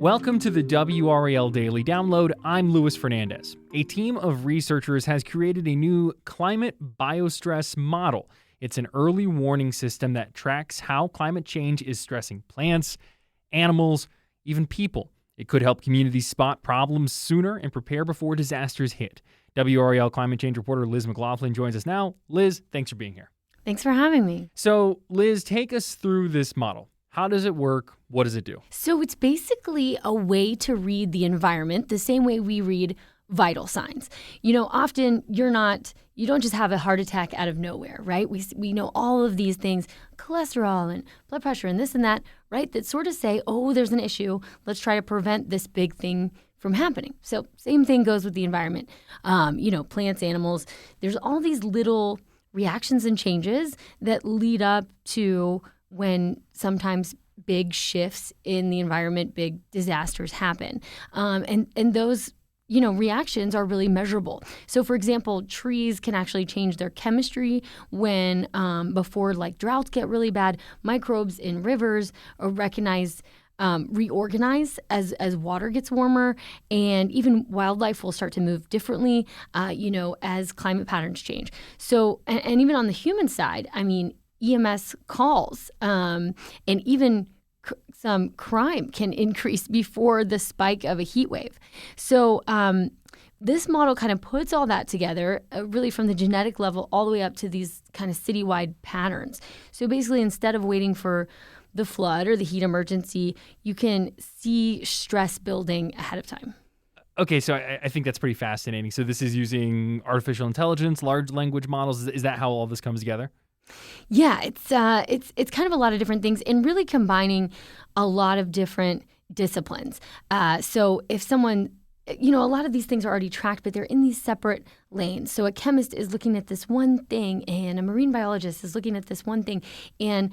Welcome to the WRAL Daily Download. I'm Luis Fernandez. A team of researchers has created a new climate BioStress model. It's an early warning system that tracks how climate change is stressing plants, animals, even people. It could help communities spot problems sooner and prepare before disasters hit. WRAL climate change reporter Liz McLaughlin joins us now. Liz, thanks for being here. Thanks for having me. So, Liz, take us through this model. How does it work? What does it do? So it's basically a way to read the environment the same way we read vital signs. Often you don't just have a heart attack out of nowhere, right? We know all of these things, cholesterol and blood pressure and this and that, right? That sort of say, oh, there's an issue. Let's try to prevent this big thing from happening. So same thing goes with the environment. Plants, animals, there's all these little reactions and changes that lead up to when sometimes big shifts in the environment, big disasters happen. And those, reactions are really measurable. So, for example, trees can actually change their chemistry when before droughts get really bad. Microbes in rivers are reorganize as water gets warmer, and even wildlife will start to move differently, as climate patterns change. So, and even on the human side, EMS calls and even some crime can increase before the spike of a heat wave. So this model kind of puts all that together, really from the genetic level all the way up to these kind of citywide patterns. So basically, instead of waiting for the flood or the heat emergency, you can see stress building ahead of time. Okay, so I think that's pretty fascinating. So this is using artificial intelligence, large language models. Is that how all this comes together? Yeah, it's kind of a lot of different things and really combining a lot of different disciplines. So if someone, a lot of these things are already tracked, but they're in these separate lanes. So a chemist is looking at this one thing and a marine biologist is looking at this one thing. And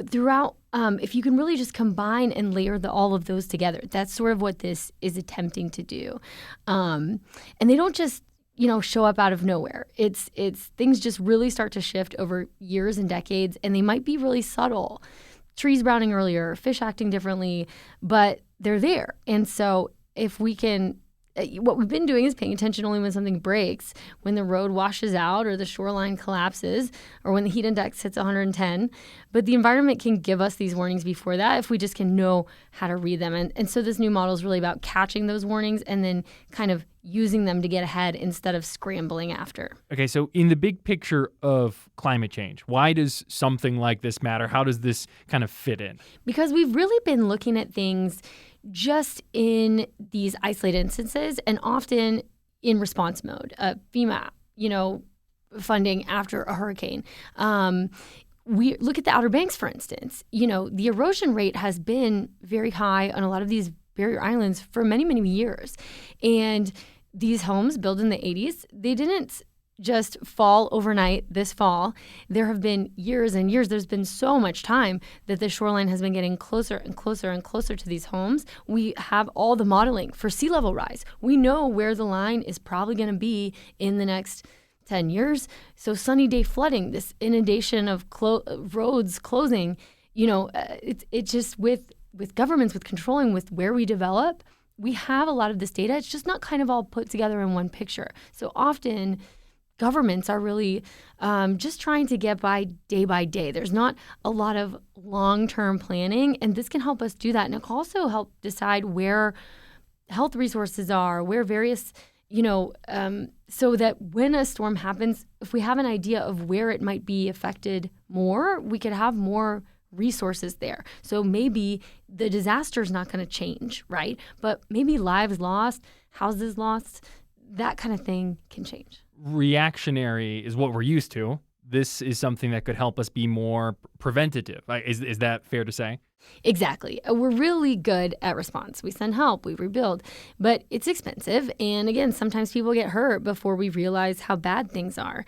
throughout, if you can really just combine and layer all of those together, that's sort of what this is attempting to do. And they don't just show up out of nowhere. It's things just really start to shift over years and decades, and they might be really subtle. Trees browning earlier, fish acting differently, but they're there. And so if we can, what we've been doing is paying attention only when something breaks, when the road washes out or the shoreline collapses or when the heat index hits 110. But the environment can give us these warnings before that if we just can know how to read them. And so this new model is really about catching those warnings and then kind of using them to get ahead instead of scrambling after. Okay, so in the big picture of climate change, why does something like this matter? How does this kind of fit in? Because we've really been looking at things just in these isolated instances and often in response mode. FEMA, funding after a hurricane. We look at the Outer Banks, for instance. The erosion rate has been very high on a lot of these barrier islands for many, many years. And these homes built in the 80s, they didn't just fall overnight this fall. There have been years and years. There's been so much time that the shoreline has been getting closer and closer and closer to these homes. We have all the modeling for sea level rise. We know where the line is probably going to be in the next 10 years. So sunny day flooding, this inundation of roads closing, it's just with governments, with controlling, with where we develop, we have a lot of this data. It's just not kind of all put together in one picture. So often governments are really just trying to get by day. There's not a lot of long-term planning, and this can help us do that. And it can also help decide where health resources are, where various, so that when a storm happens, if we have an idea of where it might be affected more, we could have more resources there. So maybe the disaster is not going to change, right? But maybe lives lost, houses lost, that kind of thing can change. Reactionary is what we're used to. This is something that could help us be more preventative. Is that fair to say? Exactly. We're really good at response. We send help, we rebuild, but it's expensive. And again, sometimes people get hurt before we realize how bad things are.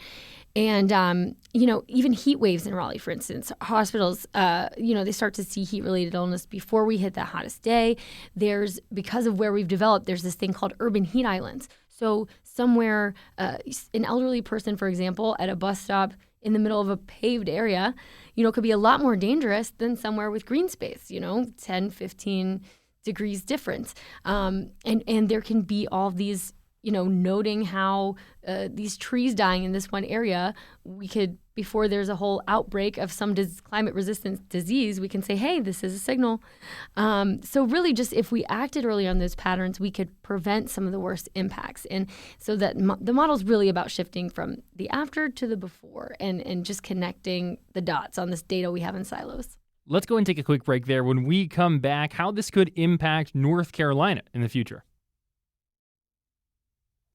And, even heat waves in Raleigh, for instance, hospitals, they start to see heat-related illness before we hit the hottest day. Because of where we've developed, there's this thing called urban heat islands. So somewhere, an elderly person, for example, at a bus stop in the middle of a paved area, could be a lot more dangerous than somewhere with green space, 10, 15, degrees difference. And there can be all these, noting how these trees dying in this one area, we could, before there's a whole outbreak of some climate-resistant disease, we can say, hey, this is a signal. So really just if we acted early on those patterns, we could prevent some of the worst impacts. And so that the model is really about shifting from the after to the before and just connecting the dots on this data we have in silos. Let's go and take a quick break there. When we come back, how this could impact North Carolina in the future.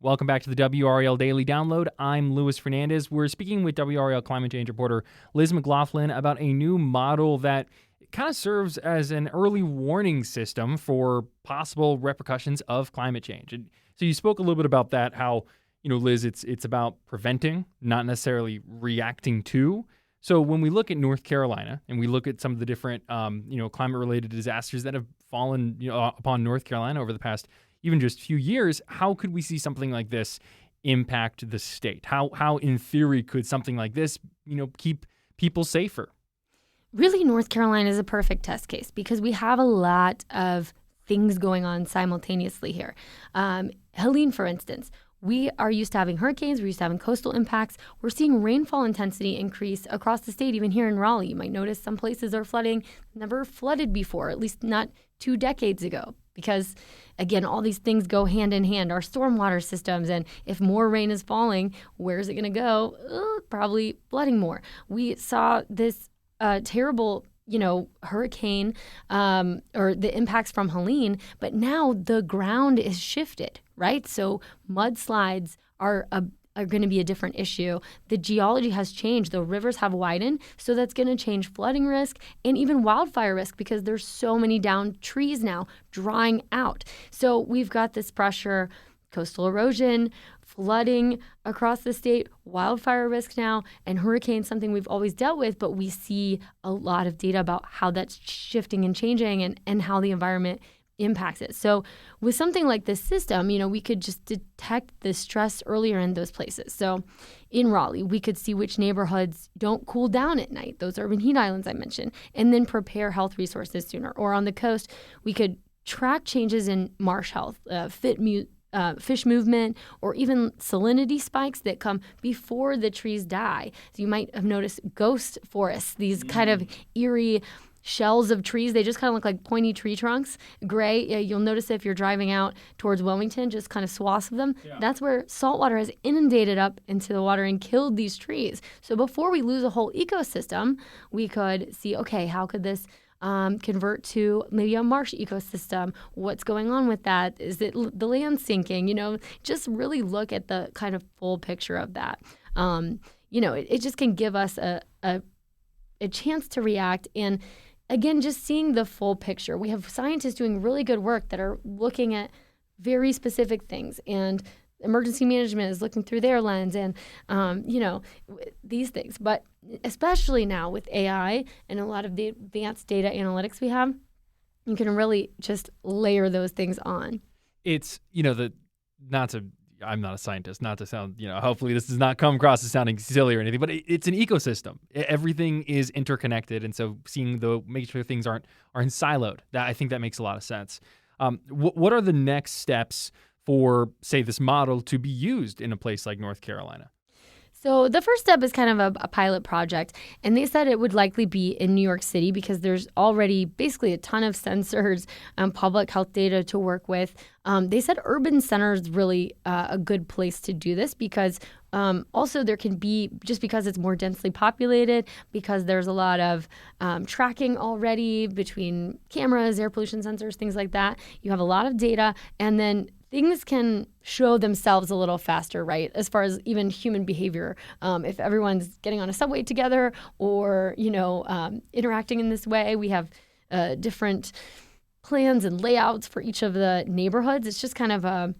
Welcome back to the WRAL Daily Download. I'm Luis Fernandez. We're speaking with WRAL climate change reporter Liz McLaughlin about a new model that kind of serves as an early warning system for possible repercussions of climate change. And so you spoke a little bit about that, how, Liz, it's about preventing, not necessarily reacting to. So when we look at North Carolina and we look at some of the different, climate-related disasters that have fallen upon North Carolina over the past even just few years, how could we see something like this impact the state? How in theory could something like this, keep people safer? Really, North Carolina is a perfect test case because we have a lot of things going on simultaneously here. Helene, for instance, we are used to having hurricanes. We're used to having coastal impacts. We're seeing rainfall intensity increase across the state, even here in Raleigh. You might notice some places are flooding, never flooded before, at least not 2 decades ago. Because, again, all these things go hand in hand, our stormwater systems. And if more rain is falling, where is it going to go? Probably flooding more. We saw this terrible hurricane or the impacts from Helene, but now the ground is shifted, right? So mudslides are going to be a different issue. The geology has changed. The rivers have widened, so that's going to change flooding risk and even wildfire risk because there's so many downed trees now drying out. So we've got this pressure, coastal erosion, flooding across the state, wildfire risk now, and hurricanes, something we've always dealt with, but we see a lot of data about how that's shifting and changing and how the environment impacts it. So with something like this system, we could just detect the stress earlier in those places. So in Raleigh, we could see which neighborhoods don't cool down at night, those urban heat islands I mentioned, and then prepare health resources sooner. Or on the coast, we could track changes in marsh health, fish movement, or even salinity spikes that come before the trees die. So you might have noticed ghost forests, these kind of eerie shells of trees. They just kind of look like pointy tree trunks, gray. You'll notice if you're driving out towards Wilmington, just kind of swaths of them. Yeah. That's where saltwater has inundated up into the water and killed these trees. So before we lose a whole ecosystem, we could see, okay, how could this convert to maybe a marsh ecosystem? What's going on with that? Is it the land sinking? Just really look at the kind of full picture of that. It just can give us a chance to react. And again, just seeing the full picture. We have scientists doing really good work that are looking at very specific things, and emergency management is looking through their lens and, these things. But especially now with AI and a lot of the advanced data analytics we have, you can really just layer those things on. It's, I'm not a scientist, not to sound, hopefully this does not come across as sounding silly or anything, but it's an ecosystem. Everything is interconnected. And so make sure things aren't siloed. I think that makes a lot of sense. What are the next steps for, say, this model to be used in a place like North Carolina? So the first step is kind of a pilot project, and they said it would likely be in New York City because there's already basically a ton of sensors and public health data to work with. They said urban centers really a good place to do this because also there can be, just because it's more densely populated, because there's a lot of tracking already between cameras, air pollution sensors, things like that. You have a lot of data, and then things can show themselves a little faster, right? As far as even human behavior, if everyone's getting on a subway together or, interacting in this way, we have different plans and layouts for each of the neighborhoods. It's just kind of a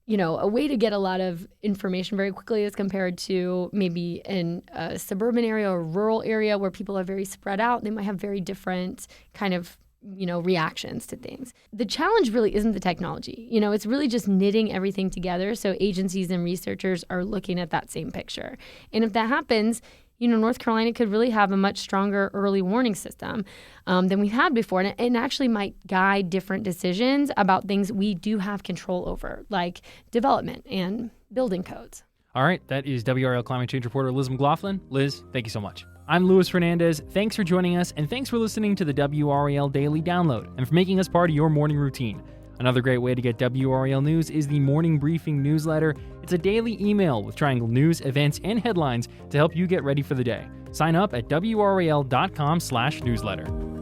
way to get a lot of information very quickly as compared to maybe in a suburban area or rural area where people are very spread out. They might have very different kind of reactions to things. The challenge really isn't the technology. It's really just knitting everything together so agencies and researchers are looking at that same picture. And if that happens, North Carolina could really have a much stronger early warning system than we've had before. And it actually might guide different decisions about things we do have control over, like development and building codes. All right, that is WRAL climate change reporter Liz McLaughlin. Liz, thank you so much. I'm Luis Fernandez. Thanks for joining us, and thanks for listening to the WRAL Daily Download and for making us part of your morning routine. Another great way to get WRAL news is the Morning Briefing newsletter. It's a daily email with Triangle news, events, and headlines to help you get ready for the day. Sign up at WRAL.com/newsletter.